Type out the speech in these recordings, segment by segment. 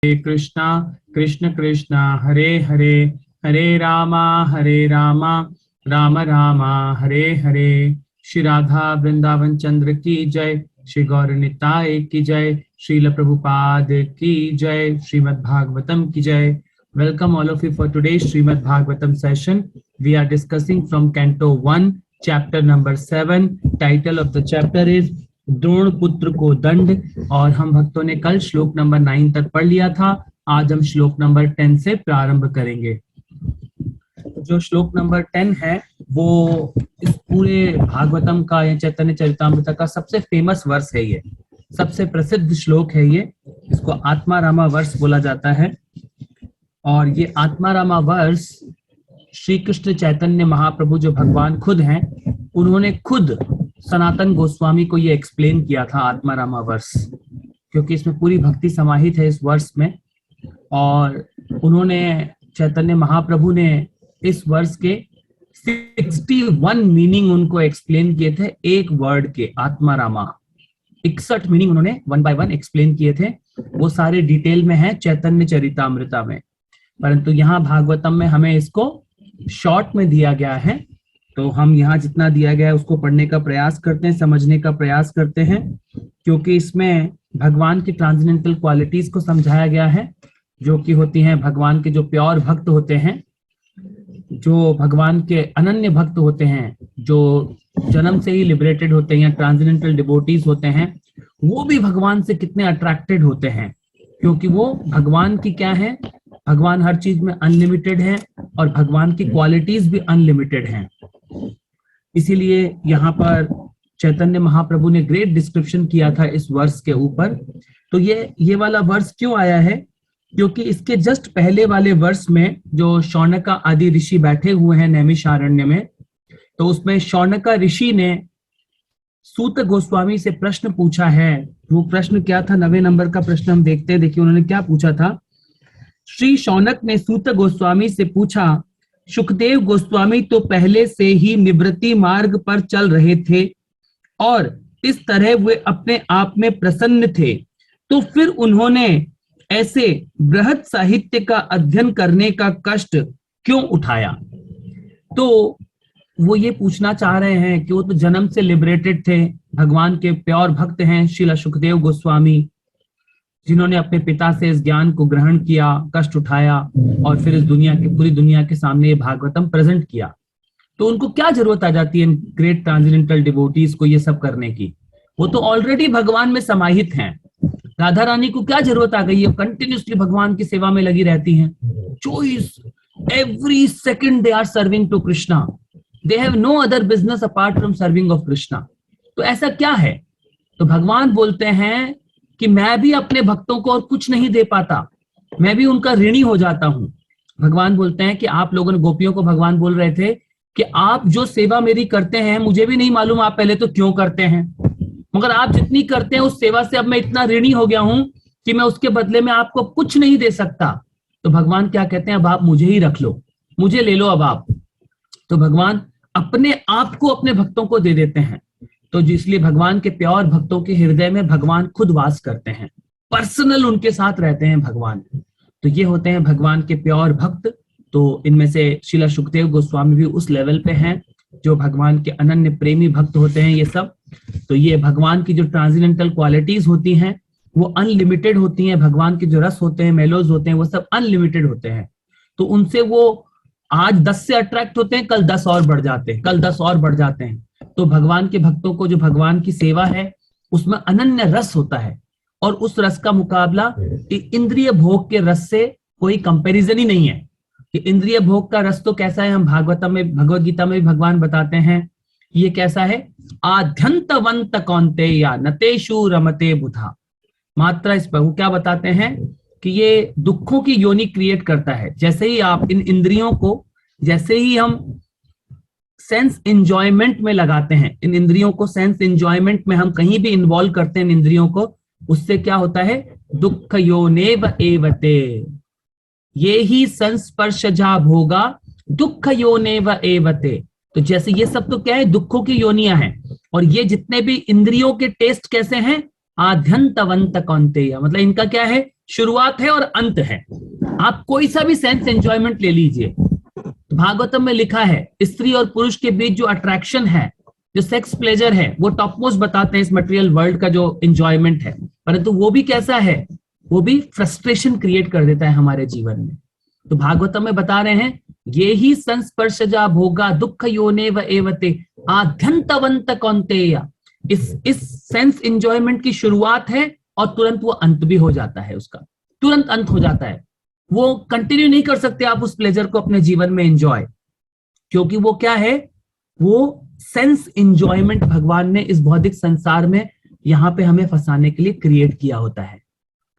कृष्णा कृष्ण कृष्ण हरे हरे हरे रामा राम रामा हरे हरे। श्री राधा वृंदावन चंद्र की जय, श्री गौर निताय की जय, श्रील प्रभुपाद की जय, श्रीमद् भागवतम की जय। Welcome all of you for today's Srimad Bhagavatam session. We are discussing from Canto 1, chapter number 7. Title of the chapter is Drona पुत्र को दंड। और हम भक्तों ने कल श्लोक नंबर 9 तक पढ़ लिया था। आज हम श्लोक नंबर 10 से प्रारंभ करेंगे। जो श्लोक नंबर 10 है वो इस पूरे भागवतम का या चैतन्य चरितामृत का सबसे फेमस वर्स है। ये सबसे प्रसिद्ध श्लोक है। ये इसको आत्मा रामा वर्स बोला जाता है। और ये आत्मा रामा वर्स श्री कृष्ण चैतन्य महाप्रभु जो भगवान खुद हैं, उन्होंने खुद सनातन गोस्वामी को ये एक्सप्लेन किया था आत्मा रामा वर्स, क्योंकि इसमें पूरी भक्ति समाहित है इस वर्स में। और उन्होंने चैतन्य महाप्रभु ने इस वर्स के 61 मीनिंग उनको एक्सप्लेन किए थे एक वर्ड के। आत्मा रामा 61 मीनिंग उन्होंने 1 by 1 एक्सप्लेन किए थे। वो सारे डिटेल में है चैतन्य चरितामृता में, परंतु यहाँ भागवतम में हमें इसको शॉर्ट में दिया गया है। तो हम यहाँ जितना दिया गया है उसको पढ़ने का प्रयास करते हैं, समझने का प्रयास करते हैं, क्योंकि इसमें भगवान की ट्रांसेंडेंटल क्वालिटीज को समझाया गया है, जो कि होती हैं भगवान के जो प्योर भक्त होते हैं, जो भगवान के अनन्य भक्त होते हैं, जो जन्म से ही लिबरेटेड होते हैं या ट्रांसेंडेंटल डिवोटीज होते हैं, वो भी भगवान से कितने अट्रैक्टेड होते हैं, क्योंकि वो भगवान की क्या है, भगवान हर चीज में अनलिमिटेड है और भगवान की क्वालिटीज भी अनलिमिटेड हैं। इसीलिए यहाँ पर चैतन्य महाप्रभु ने ग्रेट डिस्क्रिप्शन किया था इस वर्स के ऊपर। तो ये वाला वर्स क्यों आया है, क्योंकि इसके जस्ट पहले वाले वर्स में जो शौनका आदि ऋषि बैठे हुए हैं नैमिषारण्य में, तो उसमें शौनका ऋषि ने सूत गोस्वामी से प्रश्न पूछा है। वो प्रश्न क्या था, 9वें नंबर का प्रश्न हम देखते हैं। देखिए उन्होंने क्या पूछा था। श्री शौनक ने सूत गोस्वामी से पूछा, सुखदेव गोस्वामी तो पहले से ही निवृत्ति मार्ग पर चल रहे थे और इस तरह वे अपने आप में प्रसन्न थे, तो फिर उन्होंने ऐसे बृहत साहित्य का अध्ययन करने का कष्ट क्यों उठाया। तो वो ये पूछना चाह रहे हैं कि वो तो जन्म से लिबरेटेड थे, भगवान के प्योर भक्त हैं श्रील सुखदेव गोस्वामी, जिन्होंने अपने पिता से इस ज्ञान को ग्रहण किया, कष्ट उठाया और फिर इस पूरी दुनिया के सामने ये भागवतम प्रेजेंट किया। तो उनको क्या जरूरत आ जाती है ग्रेट ट्रांसेंडेंटल डिवोटीज को ये सब करने की, वो तो ऑलरेडी भगवान में समाहित हैं। राधा रानी को क्या जरूरत आ गई है, कंटिन्यूसली भगवान की सेवा में लगी रहती हैं। Choice every second they are serving to Krishna, they have no other business apart from serving of Krishna. तो ऐसा क्या है, तो भगवान बोलते हैं कि मैं भी अपने भक्तों को और कुछ नहीं दे पाता, मैं भी उनका ऋणी हो जाता हूं। भगवान बोलते हैं कि आप लोगों ने, गोपियों को भगवान बोल रहे थे कि आप जो सेवा मेरी करते हैं, मुझे भी नहीं मालूम आप पहले तो क्यों करते हैं, मगर आप जितनी करते हैं उस सेवा से अब मैं इतना ऋणी हो गया हूं कि मैं उसके बदले में आपको कुछ नहीं दे सकता। तो भगवान क्या कहते हैं, अब आप मुझे ही रख लो, मुझे ले लो अब आप। तो भगवान अपने आप को अपने भक्तों को दे देते हैं। तो इसलिए भगवान के प्योर भक्तों के हृदय में भगवान खुद वास करते हैं, पर्सनल उनके साथ रहते हैं भगवान। तो ये होते हैं भगवान के प्योर भक्त। तो इनमें से श्रील सुखदेव गोस्वामी भी उस लेवल पे हैं जो भगवान के अनन्य प्रेमी भक्त होते हैं ये सब। तो ये भगवान की जो ट्रांसेंडेंटल क्वालिटीज होती हैं वो अनलिमिटेड होती हैं। भगवान के जो रस होते हैं, मेलोज होते हैं, वो सब अनलिमिटेड होते हैं। तो उनसे वो आज 10 से अट्रैक्ट होते हैं, कल 10 और बढ़ जाते हैं, कल 10 और बढ़ जाते हैं। तो भगवान के भक्तों को जो भगवान की सेवा है उसमें अनन्य रस होता है, और उस रस का मुकाबला इंद्रिय भोग के रस से कोई कंपैरिजन ही नहीं है। कि इंद्रिय भोग का रस तो कैसा है, हम भागवतम में, भगवद गीता में भी भगवान बताते हैं ये कैसा है। आद्यंतवंत कौन्तेय नतेषु रमते बुधा। मात्रा इस पर वो क्या बताते हैं कि ये दुखों की योनि क्रिएट करता है। जैसे ही आप इन इंद्रियों को, जैसे ही हम सेंस एंजॉयमेंट में लगाते हैं, इन इंद्रियों को सेंस एंजॉयमेंट में हम कहीं भी इन्वॉल्व करते हैं इन इंद्रियों को, उससे क्या होता है, दुख योनेव एवते, ये ही संस्पर्शजा भोगा दुख योनेव एवते। तो जैसे ये सब तो क्या है, दुखों की योनियां हैं, और ये जितने भी इंद्रियों के टेस्ट कैसे हैं, आद्यंतवंत कौन्तेय, मतलब इनका क्या है, शुरुआत है और अंत है। आप कोई सा भी सेंस एंजॉयमेंट ले लीजिए, तो भागवतम में लिखा है स्त्री और पुरुष के बीच जो अट्रैक्शन है, जो सेक्स प्लेजर है, वो टॉप मोस्ट बताते हैं इस मटेरियल वर्ल्ड का जो एंजॉयमेंट है, परंतु वो भी कैसा है, वो भी फ्रस्ट्रेशन क्रिएट कर देता है हमारे जीवन में। तो भागवतम में बता रहे हैं ये ही संस्पर्शजा भोगा दुख योने व एवते आद्यंतवंत कौन्तेय। इस सेंस एंजॉयमेंट की शुरुआत है और तुरंत वो अंत भी हो जाता है, उसका तुरंत अंत हो जाता है। वो कंटिन्यू नहीं कर सकते आप उस प्लेजर को अपने जीवन में एंजॉय, क्योंकि वो क्या है, वो सेंस एंजॉयमेंट भगवान ने इस भौतिक संसार में यहाँ पे हमें फंसाने के लिए क्रिएट किया होता है,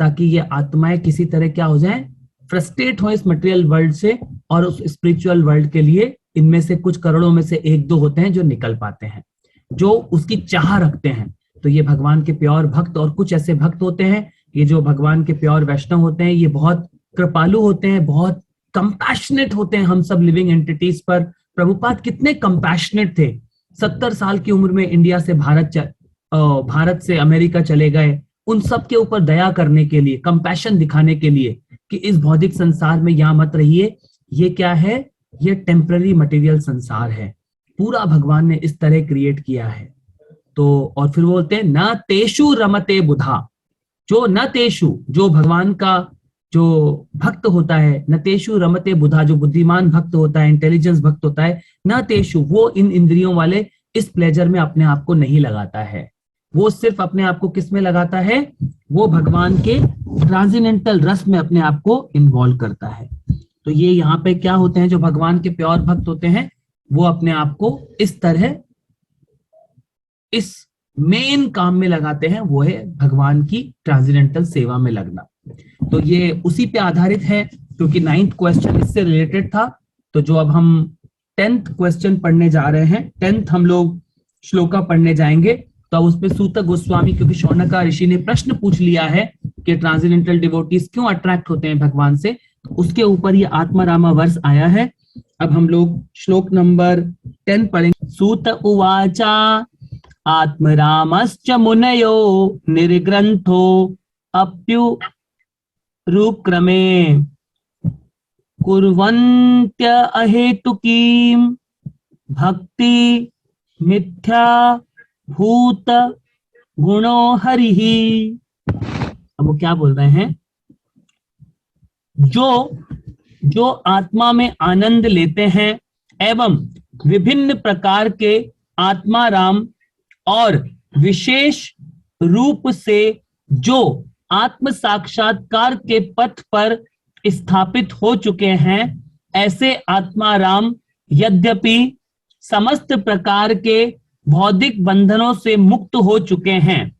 ताकि ये आत्माएं किसी तरह क्या हो जाएं, फ्रस्ट्रेट हो इस मटेरियल वर्ल्ड से, और उस स्पिरिचुअल वर्ल्ड के लिए इनमें से कुछ करोड़ों में से एक दो होते हैं जो निकल पाते हैं, जो उसकी चाह रखते हैं। तो ये भगवान के प्योर भक्त, और कुछ ऐसे भक्त होते हैं, ये जो भगवान के प्योर वैष्णव होते हैं, ये बहुत कृपालु होते हैं, बहुत कंपैशनेट होते हैं हम सब लिविंग एंटिटीज पर। प्रभुपाद कितने कंपैशनेट थे, 70 साल की उम्र में इंडिया से भारत से अमेरिका चले गए, उन सब के ऊपर दया करने के लिए, कंपैशन दिखाने के लिए कि इस भौतिक संसार में यहां मत रहिए, ये क्या है, ये टेम्पररी मटेरियल संसार है, पूरा भगवान ने इस तरह क्रिएट किया है। तो और फिर बोलते हैं न तेषु रमते बुधा, जो न तेषु, जो भगवान का जो भक्त होता है, न तेषु रमते बुधा, जो बुद्धिमान भक्त होता है, इंटेलिजेंस भक्त होता है, न तेषु, वो इन इंद्रियों वाले इस प्लेजर में अपने आप को नहीं लगाता है, वो सिर्फ अपने आप को किस में लगाता है, वो भगवान के ट्रांसेंडेंटल रस में अपने आप को इन्वॉल्व करता है। तो ये यहाँ पे क्या होते हैं, जो भगवान के प्योर भक्त होते हैं, वो अपने आप को इस तरह इस मेन काम में लगाते हैं, वो है भगवान की ट्रांसेंडेंटल सेवा में लगना। तो ये उसी पे आधारित है, क्योंकि 9th क्वेश्चन इससे रिलेटेड था। तो जो अब हम 10th क्वेश्चन पढ़ने जा रहे हैं, 10th हम लोग श्लोका पढ़ने जाएंगे। तो अब उसमें सूत गोस्वामी, क्योंकि शौनका ऋषि ने प्रश्न पूछ लिया है कि ट्रांसेंडेंटल डिवोटीज क्यों अट्रैक्ट होते हैं भगवान से, तो उसके ऊपर ये आत्मारामा वर्ष आया है। अब हम लोग श्लोक नंबर 10 पढ़ेंगे। सूत उवाचा आत्मरामश्च मुनयो निर्ग्रंथो अप्यु रुक्रमे कुर्वन्त्य अहेतुकीं भक्ति मिथ्या भूत गुणो हरिहि। अब वो क्या बोल रहे हैं, जो आत्मा में आनंद लेते हैं एवं विभिन्न प्रकार के आत्माराम और विशेष रूप से जो आत्म साक्षात्कार के पथ पर स्थापित हो चुके हैं, ऐसे आत्माराम यद्यपि समस्त प्रकार के भौतिक बंधनों से मुक्त हो चुके हैं,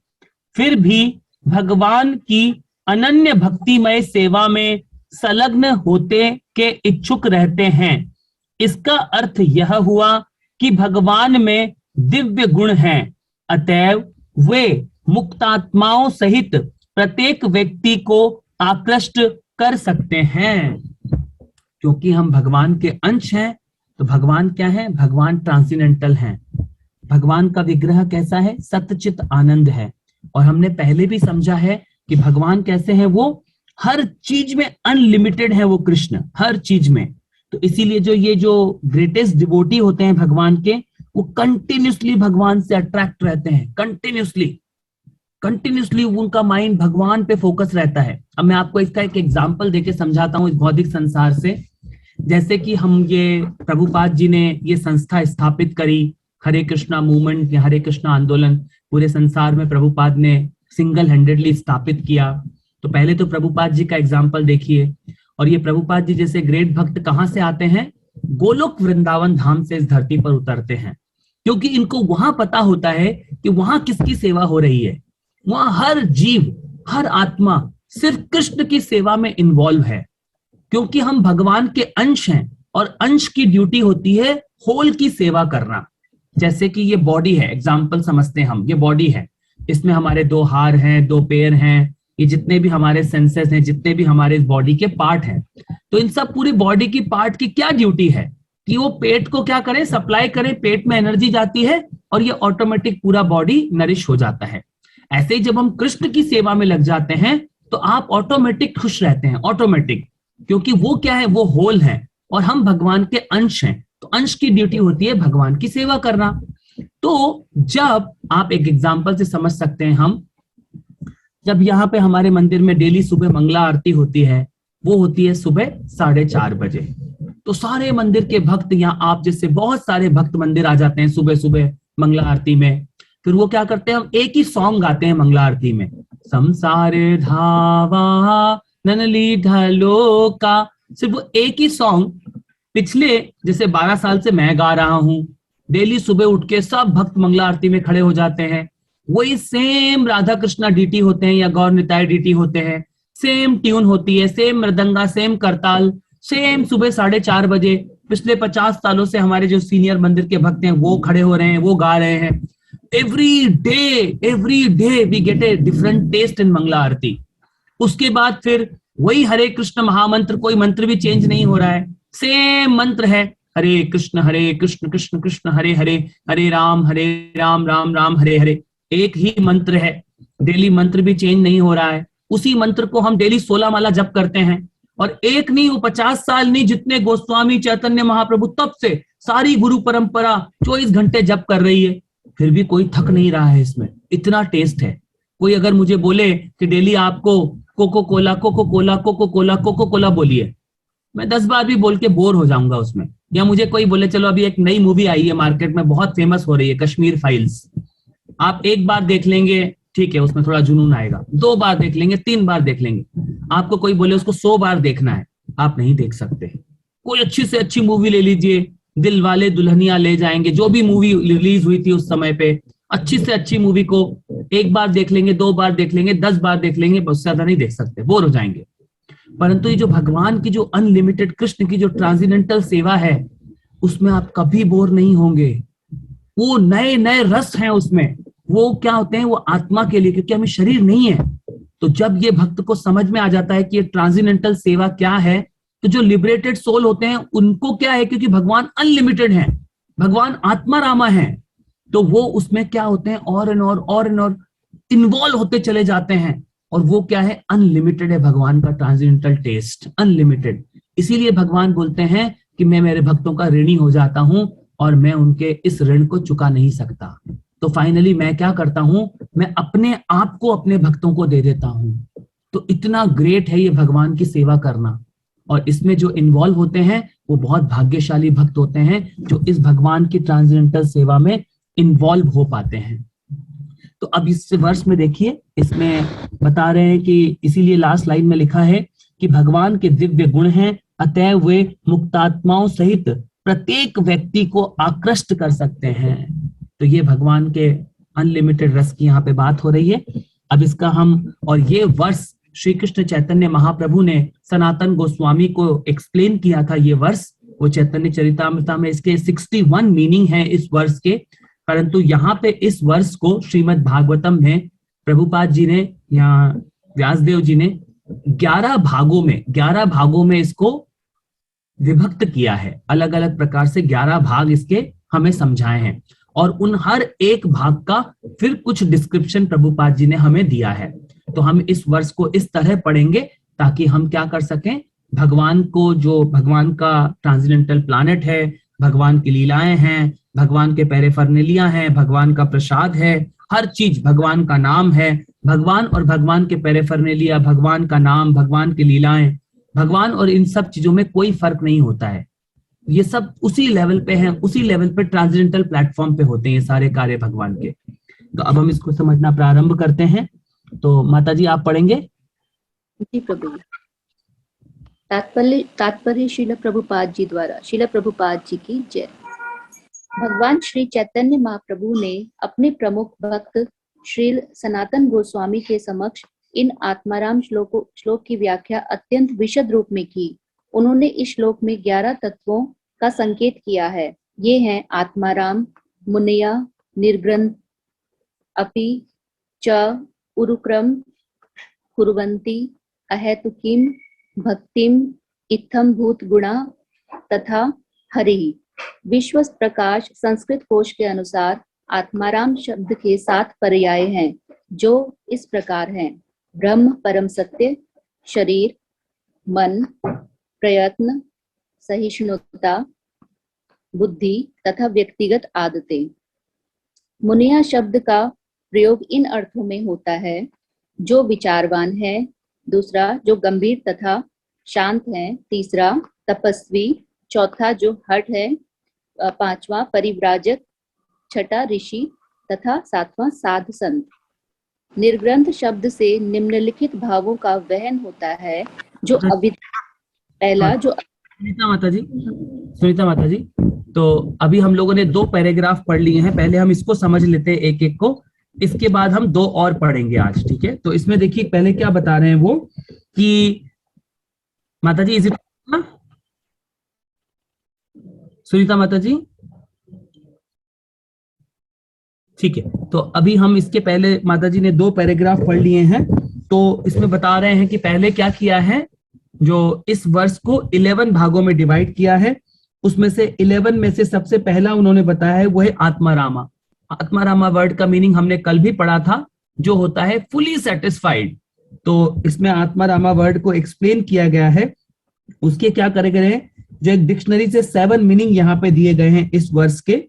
फिर भी भगवान की अनन्य भक्तिमय सेवा में संलग्न होते के इच्छुक रहते हैं। इसका अर्थ यह हुआ कि भगवान में दिव्य गुण हैं, अतएव वे मुक्तात्माओं सहित प्रत्येक व्यक्ति को आकृष्ट कर सकते हैं। क्योंकि हम भगवान के अंश हैं, तो भगवान क्या है, भगवान ट्रांसेंडेंटल हैं। भगवान का विग्रह कैसा है, सतचित आनंद है। और हमने पहले भी समझा है कि भगवान कैसे हैं, वो हर चीज में अनलिमिटेड है, वो कृष्ण हर चीज में। तो इसीलिए जो ग्रेटेस्ट डिवोटी होते हैं भगवान के, वो कंटिन्यूसली भगवान से अट्रैक्ट रहते हैं, कंटिन्यूसली उनका माइंड भगवान पे फोकस रहता है। अब मैं आपको इसका एक एग्जांपल देके समझाता हूँ इस भौतिक संसार से। जैसे कि हम ये प्रभुपाद जी ने ये संस्था स्थापित करी, हरे कृष्णा मूवमेंट, हरे कृष्णा आंदोलन पूरे संसार में प्रभुपाद ने सिंगल हैंडेडली स्थापित किया। तो पहले तो प्रभुपाद जी का एग्जाम्पल देखिए। और ये प्रभुपाद जी जैसे ग्रेट भक्त कहाँ से आते हैं, गोलोक वृंदावन धाम से इस धरती पर उतरते हैं, क्योंकि इनको वहां पता होता है कि वहां किसकी सेवा हो रही है। वहां हर जीव, हर आत्मा सिर्फ कृष्ण की सेवा में इन्वॉल्व है, क्योंकि हम भगवान के अंश हैं और अंश की ड्यूटी होती है होल की सेवा करना। जैसे कि ये बॉडी है, एग्जाम्पल समझते हैं हम, ये बॉडी है, इसमें हमारे 2 हाथ हैं, 2 पैर हैं, ये जितने भी हमारे सेंसेस हैं, जितने भी हमारे इस बॉडी के पार्ट हैं, तो इन सब पूरी बॉडी की पार्ट की क्या ड्यूटी है कि वो पेट को क्या करें, सप्लाई करें, पेट में एनर्जी जाती है और ये ऑटोमेटिक पूरा बॉडी नरिश हो जाता है। ऐसे ही जब हम कृष्ण की सेवा में लग जाते हैं तो आप ऑटोमेटिक खुश रहते हैं, ऑटोमेटिक, क्योंकि वो क्या है, वो होल है और हम भगवान के अंश हैं। तो अंश की ड्यूटी होती है भगवान की सेवा करना। तो जब आप एक एग्जांपल से समझ सकते हैं, हम जब यहाँ पे हमारे मंदिर में डेली सुबह मंगला आरती होती है, वो होती है सुबह 4:30 बजे। तो सारे मंदिर के भक्त, यहाँ आप जैसे बहुत सारे भक्त मंदिर आ जाते हैं सुबह सुबह मंगला आरती में। फिर वो क्या करते हैं, हम एक ही सॉन्ग गाते हैं मंगला आरती में, संसारे धावा ननली ढलो का। सिर्फ वो एक ही सॉन्ग पिछले जैसे 12 साल से मैं गा रहा हूं। डेली सुबह उठ के सब भक्त मंगला आरती में खड़े हो जाते हैं, वही सेम राधा कृष्णा डीटी होते हैं या गौर निताय डीटी होते हैं, सेम ट्यून होती है, सेम मृदंगा, सेम करताल, सेम सुबह 4:30 बजे। पिछले 50 सालों से हमारे जो सीनियर मंदिर के भक्त हैं वो खड़े हो रहे हैं, वो गा रहे हैं। Every day we get a different taste in Mangala Aarti. उसके बाद फिर वही हरे कृष्ण महामंत्र, कोई मंत्र भी चेंज नहीं हो रहा है, सेम मंत्र है, हरे कृष्ण कृष्ण कृष्ण हरे हरे, हरे राम राम राम हरे हरे। एक ही मंत्र है, डेली मंत्र भी चेंज नहीं हो रहा है। उसी मंत्र को हम डेली 16 माला जप करते हैं, और एक नहीं, वो 50 साल नहीं, जितने गोस्वामी चैतन्य महाप्रभु तब से सारी गुरु परंपरा 24 घंटे जप कर रही है, फिर भी कोई थक नहीं रहा है इसमें, इतना टेस्ट है। कोई अगर मुझे बोले कि डेली आपको कोको कोला बोलिए, मैं 10 बार भी बोल के बोर हो जाऊंगा उसमें। या मुझे कोई बोले चलो अभी एक नई मूवी आई है मार्केट में, बहुत फेमस हो रही है, कश्मीर फाइल्स, आप एक बार देख लेंगे, ठीक है, उसमें थोड़ा जुनून आएगा, 2 बार देख लेंगे, 3 बार देख लेंगे। आपको कोई बोले उसको 100 बार देखना है, आप नहीं देख सकते। कोई अच्छी से अच्छी मूवी ले लीजिए, दिल वाले दुल्हनिया ले जाएंगे, जो भी मूवी रिलीज हुई थी उस समय पे, अच्छी से अच्छी मूवी को 1 बार देख लेंगे, 2 बार देख लेंगे, 10 बार देख लेंगे, बहुत ज्यादा नहीं देख सकते, बोर हो जाएंगे। परंतु ये जो भगवान की जो अनलिमिटेड, कृष्ण की जो ट्रांसेंडेंटल सेवा है, उसमें आप कभी बोर नहीं होंगे। वो नए नए रस हैं उसमें, वो क्या होते हैं, वो आत्मा के लिए, क्योंकि हमें शरीर नहीं है। तो जब ये भक्त को समझ में आ जाता है कि ये ट्रांसेंडेंटल सेवा क्या है, तो जो लिबरेटेड सोल होते हैं उनको क्या है, क्योंकि भगवान अनलिमिटेड है, भगवान आत्मा रामा है, तो वो उसमें क्या होते हैं, और एंड और इन्वॉल्व होते चले जाते हैं। और वो क्या है, अनलिमिटेड है भगवान का ट्रांसेंडेंटल टेस्ट, अनलिमिटेड। इसीलिए भगवान बोलते हैं कि मैं मेरे भक्तों का ऋणी हो जाता हूं और मैं उनके इस ऋण को चुका नहीं सकता। तो फाइनली मैं क्या करता हूं, मैं अपने आप को अपने भक्तों को दे देता हूं। तो इतना ग्रेट है ये भगवान की सेवा करना। और इसमें जो इन्वॉल्व होते हैं वो बहुत भाग्यशाली भक्त होते हैं, जो इस भगवान की ट्रांसेंडेंटल सेवा में इन्वॉल्व हो पाते हैं। तो अब इस वर्ष में देखिए, इसमें बता रहे हैं कि इसीलिए लास्ट लाइन में लिखा है कि भगवान के दिव्य गुण हैं, अतः वे मुक्तात्माओं सहित प्रत्येक व्यक्ति को आकृष्ट कर सकते हैं। तो ये भगवान के अनलिमिटेड रस की यहाँ पे बात हो रही है। अब इसका हम, और ये वर्ष श्री कृष्ण चैतन्य महाप्रभु ने सनातन गोस्वामी को एक्सप्लेन किया था। ये वर्ष वो चैतन्य चरितामृता में इसके 61 मीनिंग है इस वर्ष के, परंतु यहाँ पे इस वर्ष को श्रीमद् भागवतम में प्रभुपाद जी ने या व्यासदेव जी ने 11 भागों में इसको विभक्त किया है। अलग अलग प्रकार से 11 भाग इसके हमें समझाए हैं, और उन हर एक भाग का फिर कुछ डिस्क्रिप्शन प्रभुपाद जी ने हमें दिया है। तो हम इस वर्ष को इस तरह पढ़ेंगे ताकि हम क्या कर सकें, भगवान को, जो भगवान का ट्रांसेंडेंटल प्लैनेट है, भगवान की लीलाएं हैं, भगवान के पैरेफर्नेलिया हैं, भगवान का प्रसाद है, हर चीज भगवान का नाम है। भगवान और भगवान के पैरेफर्नेलिया, भगवान का नाम, भगवान की लीलाएं, भगवान और इन सब चीजों में कोई फर्क नहीं होता है। ये सब उसी लेवल पे हैं, उसी लेवल पे ट्रांसेंडेंटल प्लेटफॉर्म पे होते हैं ये सारे कार्य भगवान के। तो अब हम इसको समझना प्रारंभ करते हैं। तो माता जी आप पढ़ेंगे। जी प्रभु। तात्पर्य श्रील प्रभुपाद जी द्वारा। श्रील प्रभुपाद जी की जय। भगवान श्री चैतन्य महाप्रभु ने अपने प्रमुख भक्त श्रील सनातन गोस्वामी के समक्ष इन आत्माराम श्लोक की व्याख्या अत्यंत विशद रूप में की। उन्होंने इस श्लोक में 11 तत्वों का संकेत किया है। ये हैं आत्माराम, मुनया, निर्ग्रंथ, अपि च उरुक्रम कुर्वन्ति, अहेतुकीम भक्तिम इत्थम भूत गुणा तथा हरि। विश्व प्रकाश संस्कृत कोश के अनुसार आत्माराम शब्द के 7 पर्याय हैं, जो इस प्रकार हैं। ब्रह्म परम सत्य, शरीर, मन, प्रयत्न, सहिष्णुता, बुद्धि तथा व्यक्तिगत आदतें। मुनिया शब्द का प्रयोग इन अर्थों में होता है, जो विचारवान है, दूसरा जो गंभीर तथा शांत है, तीसरा तपस्वी, चौथा जो हठ है, पांचवा परिव्राजक, छठा ऋषि तथा सातवां साध संत। निर्ग्रंथ शब्द से निम्नलिखित भावों का वहन होता है, जो पहला जो सुनीता माता जी, तो अभी हम लोगों ने 2 पैराग्राफ पढ़ लिए हैं, पहले हम इसको समझ लेते हैं एक एक को, इसके बाद हम 2 और पढ़ेंगे आज, ठीक है। तो इसमें देखिए पहले क्या बता रहे हैं वो कि माता जी, इज इट सुनीता माता जी, ठीक है। तो अभी हम इसके पहले माता जी ने 2 पैराग्राफ पढ़ लिए हैं, तो इसमें बता रहे हैं कि पहले क्या किया है, जो इस वर्ष को 11 भागों में डिवाइड किया है, उसमें से 11 में से सबसे पहला उन्होंने बताया है वो है आत्मारामा। आत्मारामा वर्ड का मीनिंग हमने कल भी पढ़ा था, जो होता है फुली सेटिस्फाइड। तो इसमें आत्मारामा वर्ड को एक्सप्लेन किया गया है। उसके क्या करे गए हैं, जो एक डिक्शनरी से 7 मीनिंग यहाँ पे दिए गए हैं इस वर्ष के,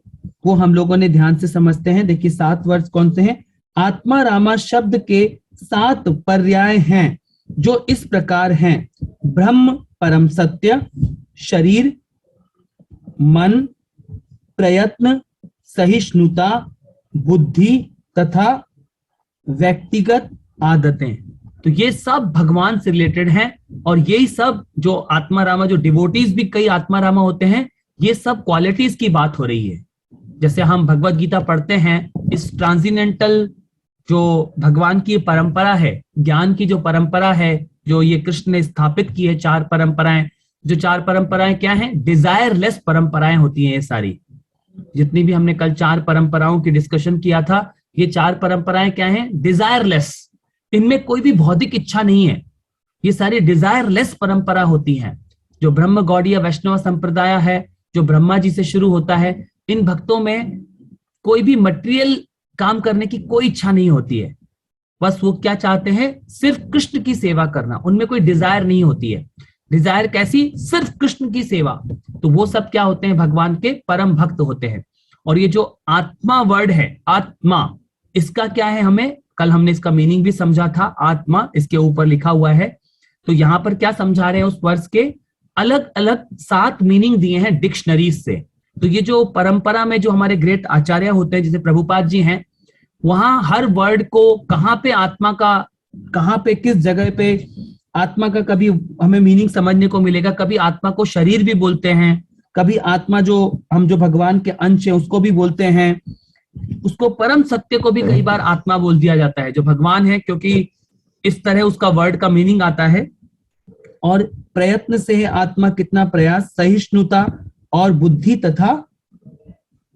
वो हम लोगों ने ध्यान से समझते हैं। देखिए 7 वर्ष कौन से हैं। आत्मारामा शब्द के 7 पर्याय हैं, जो इस प्रकार हैं: ब्रह्म परम सत्य, शरीर, मन, प्रयत्न, सहिष्णुता, बुद्धि तथा व्यक्तिगत आदतें। तो ये सब भगवान से रिलेटेड हैं, और यही सब जो आत्मारामा, जो डिवोटीज भी कई आत्मारामा होते हैं, ये सब क्वालिटीज की बात हो रही है। जैसे हम भगवत गीता पढ़ते हैं, इस ट्रांसेंडेंटल जो भगवान की परंपरा है, ज्ञान की जो परंपरा है, जो ये कृष्ण ने स्थापित की है, 4 परंपराएं, जो 4 परंपराएं क्या हैं, डिजायरलेस परंपराएं होती हैं। ये सारी जितनी भी हमने कल 4 परंपराओं की डिस्कशन किया था, ये 4 परंपराएं क्या हैं, डिजायरलेस। इनमें कोई भी भौतिक इच्छा नहीं है, ये सारी डिजायरलेस परंपरा होती हैं। जो ब्रह्म गौड़ीय वैष्णव संप्रदाय है, जो ब्रह्मा जी से शुरू होता है, इन भक्तों में कोई भी मटेरियल काम करने की कोई इच्छा नहीं होती है। बस वो क्या चाहते हैं, सिर्फ कृष्ण की सेवा करना। उनमें कोई डिजायर नहीं होती है। डिजायर कैसी, सिर्फ कृष्ण की सेवा। तो वो सब क्या होते हैं, भगवान के परम भक्त होते हैं। और ये जो आत्मा वर्ड है, आत्मा, इसका क्या है, हमें कल हमने इसका मीनिंग भी समझा था। आत्मा इसके ऊपर लिखा हुआ है। तो यहाँ पर क्या समझा रहे हैं, उस वर्ष के अलग अलग 7 मीनिंग दिए हैं डिक्शनरीज से। तो ये जो परंपरा में जो हमारे ग्रेट आचार्य होते हैं, जैसे प्रभुपाद जी हैं, वहां हर वर्ड को कहाँ पे आत्मा का, कहाँ पे किस जगह पे आत्मा का कभी हमें मीनिंग समझने को मिलेगा। कभी आत्मा को शरीर भी बोलते हैं, कभी आत्मा जो हम जो भगवान के अंश है उसको भी बोलते हैं, उसको परम सत्य को भी कई बार आत्मा बोल दिया जाता है, जो भगवान है, क्योंकि इस तरह उसका वर्ड का मीनिंग आता है। और प्रयत्न से है आत्मा, कितना प्रयास, सहिष्णुता और बुद्धि तथा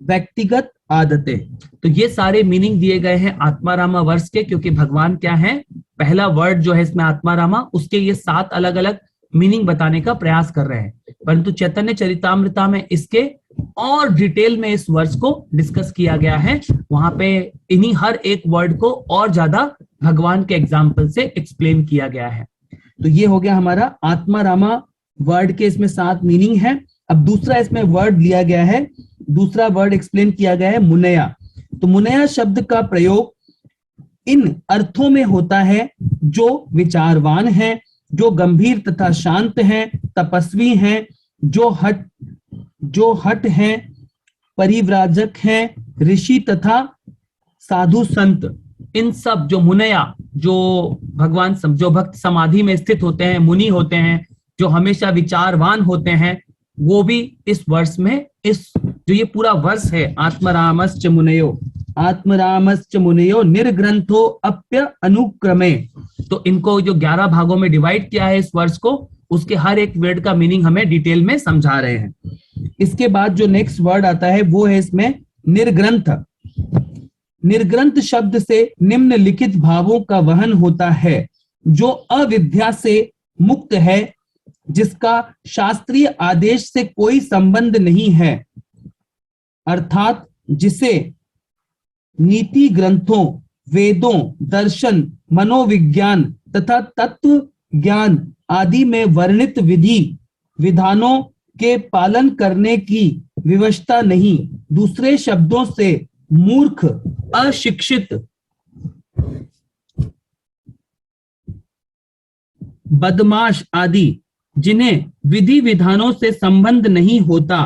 व्यक्तिगत आदतें। तो ये सारे मीनिंग दिए गए हैं आत्मारामा वर्ष के, क्योंकि भगवान क्या है, पहला वर्ड जो है इसमें आत्मारामा, उसके ये 7 अलग अलग मीनिंग बताने का प्रयास कर रहे हैं। परंतु चैतन्य चरितामृता में इसके और डिटेल में इस वर्ड्स को डिस्कस किया गया है। वहां पे इन्हीं हर एक वर्ड को और ज्यादा भगवान के एग्जाम्पल से एक्सप्लेन किया गया है। तो ये हो गया हमारा आत्मारामा वर्ड के, इसमें 7 मीनिंग है। अब दूसरा इसमें वर्ड लिया गया है, दूसरा वर्ड एक्सप्लेन किया गया है, मुनया। तो मुनया शब्द का प्रयोग इन अर्थों में होता है, जो विचारवान है, जो गंभीर तथा शांत हैं, तपस्वी हैं, जो हठ हैं, परिव्राजक हैं, ऋषि तथा साधु संत। इन सब जो मुनया, जो भगवान जो भक्त समाधि में स्थित होते हैं, मुनि होते हैं, जो हमेशा विचारवान होते हैं, वो भी इस वर्ष में, इस जो ये पूरा वर्ष है, आत्मरामश्च मुनयो निर्ग्रंथो अप्य अनुक्रमे। तो इनको जो 11 भागों में डिवाइड किया है इस वर्ष को, उसके हर एक वर्ड का मीनिंग हमें डिटेल में समझा रहे हैं। इसके बाद जो नेक्स्ट वर्ड आता है वो है इसमें निर्ग्रंथ। निर्ग्रंथ शब्द से निम्नलिखित भावों का वहन होता है: जो अविद्या से मुक्त है, जिसका शास्त्रीय आदेश से कोई संबंध नहीं है, अर्थात जिसे नीति ग्रंथों, वेदों, दर्शन, मनोविज्ञान तथा तत्व ज्ञान आदि में वर्णित विधि विधानों के पालन करने की विवशता नहीं। दूसरे शब्दों से मूर्ख, अशिक्षित, बदमाश आदि जिन्हें विधि विधानों से संबंध नहीं होता,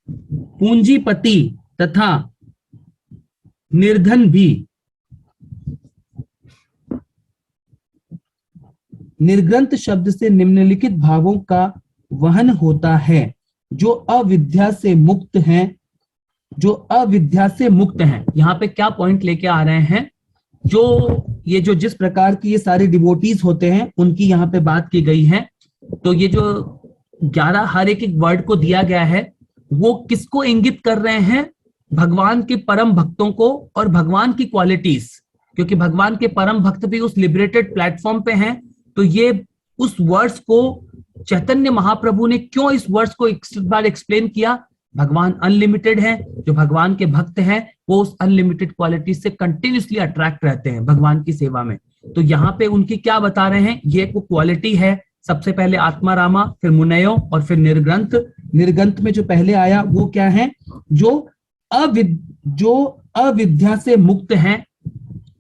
पूंजीपति तथा निर्धन भी, निर्ग्रंथ शब्द से निम्नलिखित भावों का वहन होता है, जो अविद्या से मुक्त हैं, जो अविद्या से मुक्त हैं। यहाँ पे क्या पॉइंट लेके आ रहे हैं, जो जिस प्रकार की ये सारे डिवोटीज होते हैं उनकी यहाँ पे बात की गई है। तो ये जो 11 हर एक वर्ड को दिया गया है वो किसको इंगित कर रहे हैं, भगवान के परम भक्तों को और भगवान की क्वालिटीज, क्योंकि भगवान के परम भक्त भी उस लिबरेटेड प्लेटफॉर्म पे हैं। तो ये उस वर्ड्स को चैतन्य महाप्रभु ने क्यों इस वर्ड्स को एक बार एक्सप्लेन किया, भगवान अनलिमिटेड है, जो भगवान के भक्त हैं वो उस अनलिमिटेड क्वालिटी से कंटिन्यूसली अट्रैक्ट रहते हैं भगवान की सेवा में। तो यहाँ पे उनकी क्या बता रहे हैं, ये एक क्वालिटी है, सबसे पहले आत्मा रामा, फिर मुनयो और फिर निर्ग्रंथ। निर्ग्रंथ में जो पहले आया वो क्या है, जो अविद्या से मुक्त है।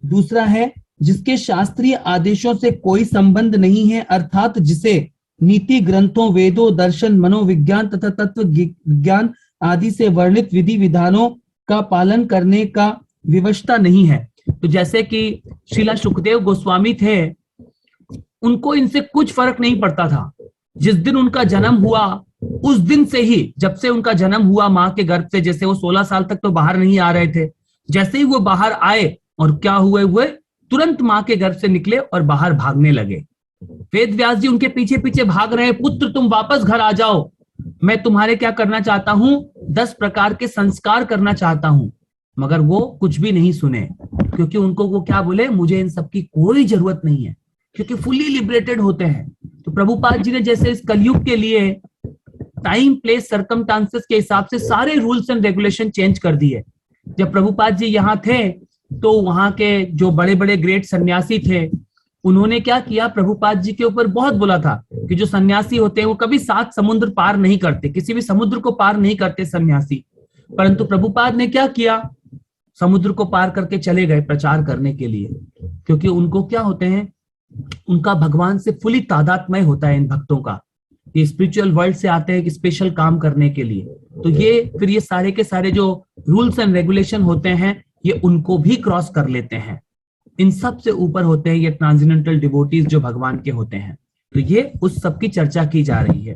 दूसरा है जिसके शास्त्रीय आदेशों से कोई संबंध नहीं है, अर्थात जिसे नीति ग्रंथों, वेदों, दर्शन, मनोविज्ञान तथा तत्व विज्ञान आदि से वर्णित विधि विधानों का पालन करने का विवशता नहीं है। तो जैसे कि श्रीला सुखदेव गोस्वामी थे, उनको इनसे कुछ फर्क नहीं पड़ता था। जिस दिन उनका जन्म हुआ उस दिन से ही, जब से उनका जन्म हुआ माँ के गर्भ से, जैसे वो 16 साल तक तो बाहर नहीं आ रहे थे, जैसे ही वो बाहर आए और क्या हुए तुरंत माँ के गर्भ से निकले और बाहर भागने लगे। वेद व्यास जी उनके पीछे पीछे भाग रहे, पुत्र तुम वापस घर आ जाओ, मैं तुम्हारे क्या करना चाहता हूं, 10 प्रकार के संस्कार करना चाहता हूं। मगर वो कुछ भी नहीं सुने, क्योंकि उनको वो क्या बोले, मुझे इन सब की कोई जरूरत नहीं है, क्योंकि फुली लिबरेटेड होते हैं। तो प्रभुपाद जी ने जैसे इस कलयुग के लिए टाइम, प्लेस, सर्कमस्टांसेस के हिसाब से सारे रूल्स एंड रेगुलेशन चेंज कर दिए। जब प्रभुपाद जी यहाँ थे तो वहां के जो बड़े बड़े ग्रेट सन्यासी थे, उन्होंने क्या किया, प्रभुपाद जी के ऊपर बहुत बोला था कि जो सन्यासी होते हैं वो कभी 7 समुद्र पार नहीं करते, किसी भी समुद्र को पार नहीं करते सन्यासी। परंतु प्रभुपाद ने क्या किया, समुद्र को पार करके चले गए प्रचार करने के लिए, क्योंकि उनको क्या होते हैं, उनका भगवान से फुली तादात्म्य होता है इन भक्तों का। ये स्पिरिचुअल वर्ल्ड से आते हैं कि स्पेशल काम करने के लिए। तो ये सारे के सारे जो रूल्स एंड रेगुलेशन होते हैं ये उनको भी क्रॉस कर लेते हैं। इन सब से ऊपर होते हैं ये ट्रांसेंडेंटल डिवोटीज जो भगवान के होते हैं। तो ये उस सब की चर्चा की जा रही है।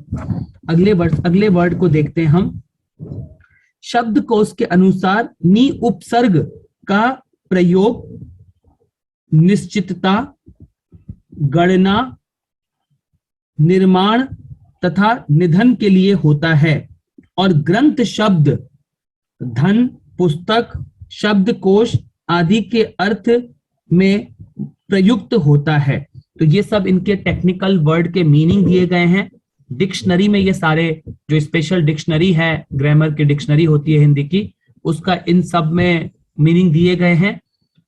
अगले वर्ड को देखते हैं हम। शब्द कोश के अनुसार नि उपसर्ग का प्रयोग निश्चितता, गणना, निर्माण तथा निधन के लिए होता है, और ग्रंथ शब्द धन, पुस्तक, शब्दकोश आदि के अर्थ में प्रयुक्त होता है। तो ये सब इनके टेक्निकल वर्ड के मीनिंग दिए गए हैं। डिक्शनरी में ये सारे जो स्पेशल डिक्शनरी है, ग्रामर की डिक्शनरी होती है हिंदी की, उसका इन सब में मीनिंग दिए गए हैं।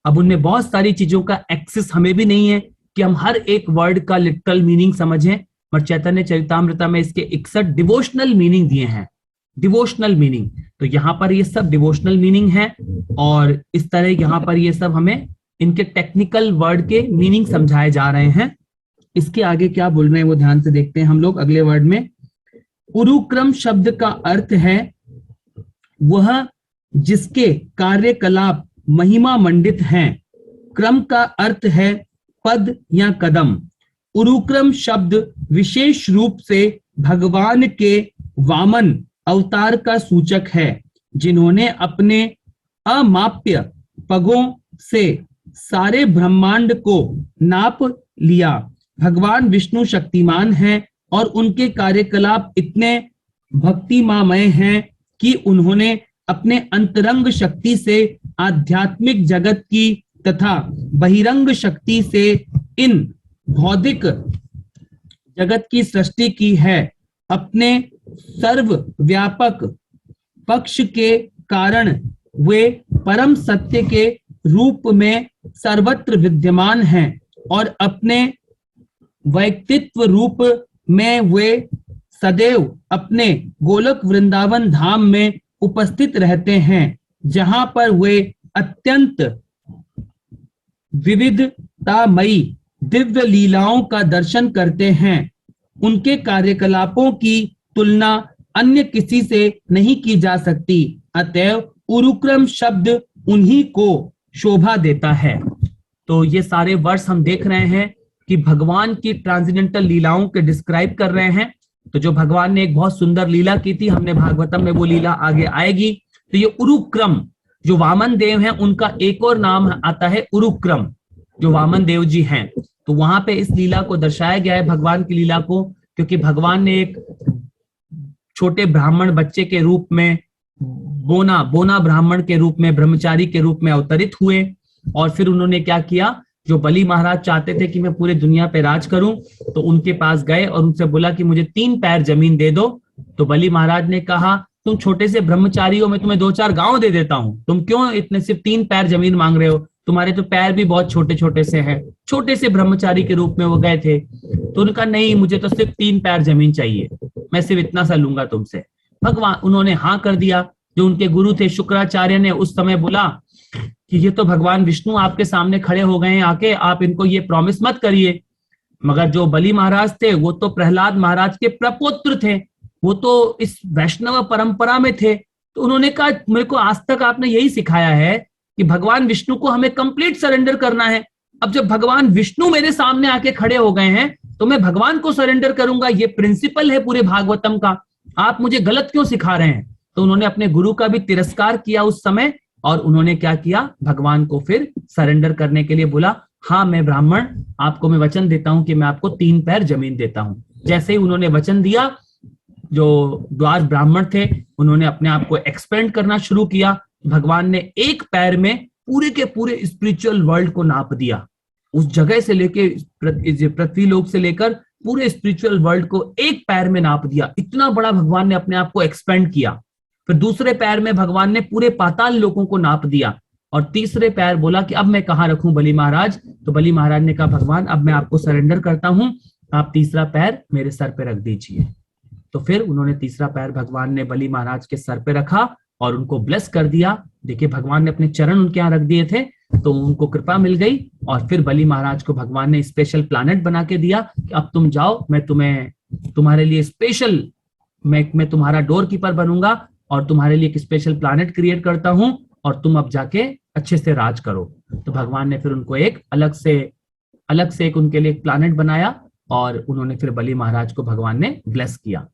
अब उनमें बहुत सारी चीजों का एक्सेस हमें भी नहीं है कि हम हर एक वर्ड का लिटरल मीनिंग समझें, पर चैतन्य चरितामृता में इसके 61 डिवोशनल मीनिंग दिए हैं। डिवोशनल मीनिंग, तो यहाँ पर ये सब डिवोशनल मीनिंग है, और इस तरह यहाँ पर ये सब हमें इनके टेक्निकल वर्ड के मीनिंग समझाए जा रहे हैं। इसके आगे क्या बोल रहे हैं वो ध्यान से देखते हैं हम लोग अगले वर्ड में। उरुक्रम शब्द का अर्थ है वह जिसके कार्यकलाप महिमा मंडित हैं। क्रम का अर्थ है पद या कदम। उरुक्रम शब्द विशेष रूप से भगवान के वामन अवतार का सूचक है, जिन्होंने अपने अमाप्य पगों से सारे ब्रह्मांड को नाप लिया। भगवान विष्णु शक्तिमान हैं और उनके कार्यकलाप इतने भक्तिमय हैं कि उन्होंने अपने अंतरंग शक्ति से आध्यात्मिक जगत की तथा बहिरंग शक्ति से इन भौतिक जगत की सृष्टि की है। अपने सर्वव्यापक पक्ष के कारण वे परम सत्य के रूप में सर्वत्र विद्यमान हैं और अपने व्यक्तित्व रूप में वे सदैव अपने गोलक वृंदावन धाम में उपस्थित रहते हैं, जहां पर वे अत्यंत विविधतामयी दिव्य लीलाओं का दर्शन करते हैं। उनके कार्यकलापों की तुलना अन्य किसी से नहीं की जा सकती, अतएव उरुक्रम शब्द उन्हीं को शोभा देता है। तो ये सारे वर्ष हम देख रहे हैं कि भगवान की ट्रांसेंडेंटल लीलाओं के डिस्क्राइब कर रहे हैं। तो जो भगवान ने एक बहुत सुंदर लीला की थी, हमने भागवतम में वो लीला आगे आएगी। तो ये उरुक्रम, जो वामन देव हैं, उनका एक और नाम आता है उरुक्रम, जो वामन देव जी हैं। तो वहां पे इस लीला को दर्शाया गया है, भगवान की लीला को, क्योंकि भगवान ने एक छोटे ब्राह्मण बच्चे के रूप में, बोना ब्राह्मण के रूप में, ब्रह्मचारी के रूप में अवतरित हुए। और फिर उन्होंने क्या किया, जो बलि महाराज चाहते थे कि मैं पूरे दुनिया पे राज करूं, तो उनके पास गए और उनसे बोला कि मुझे 3 पैर जमीन दे दो। तो बलि महाराज ने कहा, तुम छोटे से ब्रह्मचारी हो, मैं तुम्हें 2-4 गांव दे देता हूं, तुम क्यों इतने सिर्फ 3 पैर जमीन मांग रहे हो, तुम्हारे तो पैर भी बहुत छोटे छोटे से हैं। छोटे से ब्रह्मचारी के रूप में वो गए थे। तो उनका नहीं, मुझे तो सिर्फ 3 पैर जमीन चाहिए, मैं सिर्फ इतना सा लूंगा तुमसे। भगवान उन्होंने हाँ कर दिया। जो उनके गुरु थे शुक्राचार्य ने उस समय बोला कि ये तो भगवान विष्णु आपके सामने खड़े हो गए हैं, आके आप इनको ये प्रॉमिस मत करिए। मगर जो बलि महाराज थे वो तो प्रहलाद महाराज के प्रपुत्र थे, वो तो इस वैष्णव परंपरा में थे। तो उन्होंने कहा, मेरे को आज तक आपने यही सिखाया है कि भगवान विष्णु को हमें कंप्लीट सरेंडर करना है। अब जब भगवान विष्णु मेरे सामने आके खड़े हो गए हैं तो मैं भगवान को सरेंडर करूंगा, ये प्रिंसिपल है पूरे भागवतम का, आप मुझे गलत क्यों सिखा रहे हैं। तो उन्होंने अपने गुरु का भी तिरस्कार किया उस समय, और उन्होंने क्या किया, भगवान को फिर सरेंडर करने के लिए बोला, हाँ मैं ब्राह्मण, आपको मैं वचन देता हूं कि मैं आपको 3 पैर जमीन देता हूं। जैसे ही उन्होंने वचन दिया, जो द्वार ब्राह्मण थे उन्होंने अपने आप को एक्सपेंड करना शुरू किया। भगवान ने 1 पैर में पूरे के पूरे स्पिरिचुअल वर्ल्ड को नाप दिया। उस जगह से लेके पृथ्वी लोक से लेकर पूरे स्पिरिचुअल वर्ल्ड को 1 पैर में नाप दिया। इतना बड़ा भगवान ने अपने आप को एक्सपेंड किया। फिर दूसरे पैर में भगवान ने पूरे पाताल लोकों को नाप दिया। और तीसरे पैर बोला कि अब मैं कहाँ रखूं बलि महाराज। तो बलि महाराज ने कहा, भगवान अब मैं आपको सरेंडर करता हूं, आप तीसरा पैर मेरे सर पे रख दीजिए। तो फिर उन्होंने तीसरा पैर भगवान ने बलि महाराज के सर पे रखा और उनको ब्लेस कर दिया। देखिए, भगवान ने अपने चरण उनके यहाँ रख दिए थे तो उनको कृपा मिल गई। और फिर बलि महाराज को भगवान ने स्पेशल प्लैनेट बना के दिया कि अब तुम जाओ, मैं तुम्हारे लिए स्पेशल, मैं तुम्हारा डोर कीपर बनूंगा और तुम्हारे लिए एक स्पेशल प्लैनेट क्रिएट करता हूं और तुम अब जाके अच्छे से राज करो। तो भगवान ने फिर उनको एक अलग से एक उनके लिए एक प्लैनेट बनाया और उन्होंने फिर बलि महाराज को भगवान ने ब्लेस किया।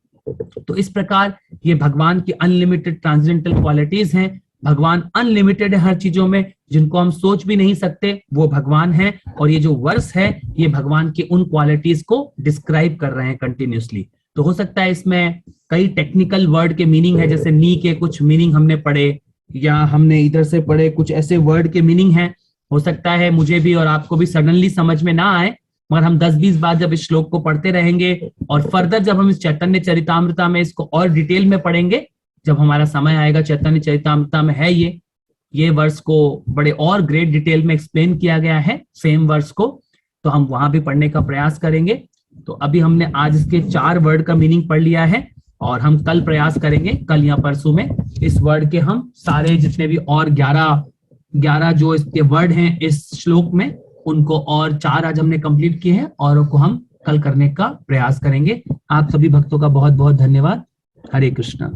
तो इस प्रकार ये भगवान की अनलिमिटेड ट्रांसेंडेंटल क्वालिटीज हैं। भगवान अनलिमिटेड है हर चीजों में, जिनको हम सोच भी नहीं सकते वो भगवान है। और ये जो वर्स है ये भगवान की उन क्वालिटीज को डिस्क्राइब कर रहे हैं कंटिन्यूसली। तो हो सकता है इसमें कई टेक्निकल वर्ड के मीनिंग है, जैसे नी के कुछ मीनिंग हमने पढ़े या हमने इधर से पढ़े, कुछ ऐसे वर्ड के मीनिंग है। हो सकता है मुझे भी और आपको भी सडनली समझ में ना आए, मगर हम 10-20 बार जब इस श्लोक को पढ़ते रहेंगे और फर्दर जब हम इस चैतन्य चरितामृता में इसको और डिटेल में पढ़ेंगे, जब हमारा समय आएगा, चैतन्य चरितामृता में है ये वर्स को बड़े और ग्रेट डिटेल में एक्सप्लेन किया गया है सेम वर्स को, तो हम वहां भी पढ़ने का प्रयास करेंगे। तो अभी हमने आज इसके 4 वर्ड का मीनिंग पढ़ लिया है और हम कल प्रयास करेंगे, कल या परसों में इस वर्ड के हम सारे जितने भी और 11 जो इसके वर्ड हैं इस श्लोक में, उनको और 4 आज हमने कंप्लीट किए हैं और को हम कल करने का प्रयास करेंगे। आप सभी भक्तों का बहुत बहुत धन्यवाद। हरे कृष्णा।